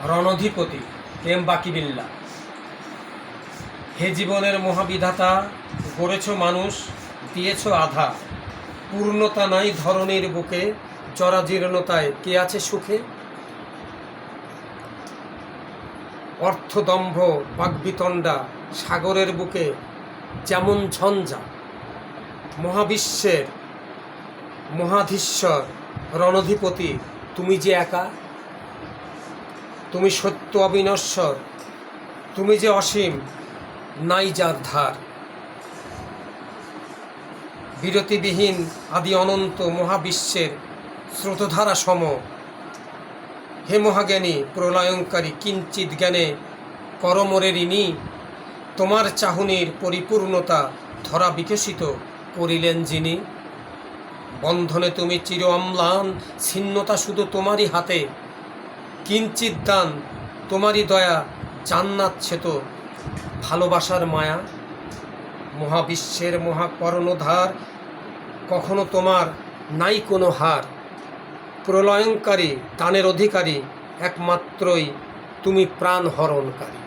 রণধিপতি M Baqibillah. হে জীবনের মহাবিধাতা, গড়েছ মানুষ, দিয়েছ আধা, পূর্ণতা নাই ধরণীর বুকে, জরাজীর্ণতায় কে আছে সুখে? অর্থদম্ভ বাগ্বিতণ্ডা সাগরের বুকে যেমন ঝঞ্ঝা, মহাবিশ্বের মহাধীশ্বর রণধিপতি তুমি যে একা। তুমি সত্য অবিনশ্বর, তুমি যে অসীম, নাই যার ধার। বিরতিবিহীন আদি অনন্ত মহাবিশ্বের স্রোতধারা সম। হে মহাজ্ঞানী প্রলয়ঙ্কারী, কিঞ্চিৎ জ্ঞানে করমরে ঋণী। তোমার চাহনির পরিপূর্ণতা ধরা বিকশিত করিলেন যিনি। বন্ধনে তুমি চির অম্লান, ছিন্নতা শুধু তোমারই হাতে। কিঞ্চিৎ দান তোমারই দয়া, জান্নাত ছেত ভালোবাসার মায়া। মহাবিশ্বের মহাকর্ণধার, কখনো তোমার নাই কোনো হার। প্রলয়ঙ্কারী দানের অধিকারী, একমাত্রই তুমি প্রাণ হরণকারী।